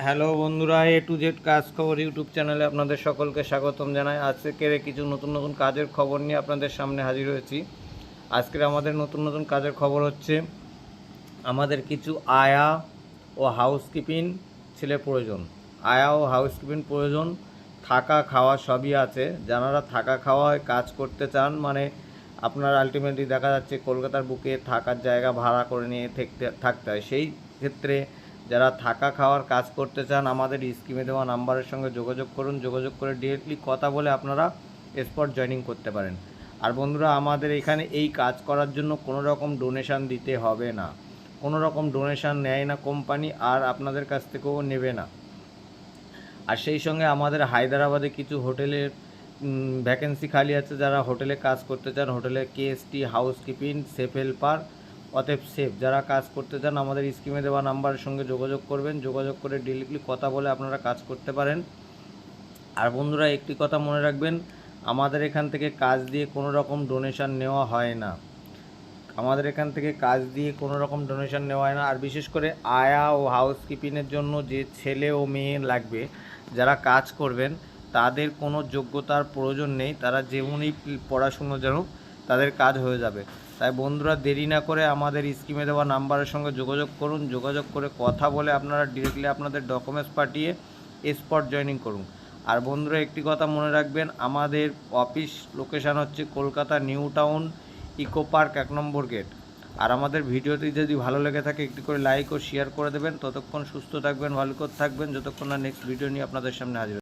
Hello বন্ধুরা, এ to Z কাজ খবর ইউটিউব চ্যানেলে আপনাদের সকলকে স্বাগতম জানাই। আজকের কিছু নতুন নতুন কাজের খবর নিয়ে আপনাদের সামনে হাজির হয়েছি। আজকের আমাদের নতুন নতুন কাজের খবর হচ্ছে আমাদের কিছু আয়া ও হাউসকিপিং ছেলে প্রয়োজন। আয়া ও হাউসকিপিং প্রয়োজন, থাকা খাওয়া সবই আছে। যারা থাকা খাওয়ায় কাজ করতে চান, মানে আপনার আলটিমেটলি দেখা যাচ্ছে কলকাতার বুকে থাকার জায়গা ভাড়া করে নিয়ে থাকতে হয়, সেই ক্ষেত্রে যারা থাকা খাওয়ার কাজ করতে চান আমাদের স্কিমে দেওয়া নাম্বারের সঙ্গে যোগাযোগ করুন। যোগাযোগ করে ডিরেক্টলি কথা বলে আপনারা স্পট জয়েনিং করতে পারেন। আর বন্ধুরা, আমাদের এখানে এই কাজ করার জন্য কোনো রকম ডোনেশান দিতে হবে না, কোনো রকম ডোনেশান নেয় না কোম্পানি, আর আপনাদের কাছ থেকেও নেবে না। আর সেই সঙ্গে আমাদের হায়দ্রাবাদে কিছু হোটেলের ভ্যাকেন্সি খালি আছে। যারা হোটেলে কাজ করতে চান, হোটেলে কেএসটি, হাউসকিপিং, সেফ হেল্পার, অতএব সেফ, যারা কাজ করতে চান আমাদের স্কিমে দেওয়া নাম্বারের সঙ্গে যোগাযোগ করবেন। যোগাযোগ করে ডিরেক্টলি কথা বলে আপনারা কাজ করতে পারেন। আর বন্ধুরা, একটি কথা মনে রাখবেন, আমাদের এখান থেকে কাজ দিয়ে কোনো রকম ডোনেশান নেওয়া হয় না। আমাদের এখান থেকে কাজ দিয়ে কোনো রকম ডোনেশান নেওয়া হয় না। আর বিশেষ করে আয়া ও হাউসকিপিংয়ের জন্য যে ছেলে ও মেয়ে লাগবে যারা কাজ করবেন, তাদের কোনো যোগ্যতার প্রয়োজন নেই। তারা যেমনই পড়াশুনো জানুক, তাদের কাজ হয়ে যাবে। তাই বন্ধুরা, দেরি না করে আমাদের স্কিমে দেওয়া নাম্বারের সঙ্গে যোগাযোগ করুন। যোগাযোগ করে কথা বলে আপনারা ডিরেক্টলি আপনাদের ডকুমেন্টস পাঠিয়ে স্পট জয়েনিং করুন। আর বন্ধুরা, একটি কথা মনে রাখবেন, আমাদের অফিস লোকেশান হচ্ছে Kolkata New Town, Eco Park 1 নম্বর গেট। আর আমাদের ভিডিওটি যদি ভালো লেগে থাকে একটি করে লাইক ও শেয়ার করে দেবেন। ততক্ষণ সুস্থ থাকবেন, ভালো করে থাকবেন, যতক্ষণ না নেক্সট ভিডিও নিয়ে আপনাদের সামনে হাজির।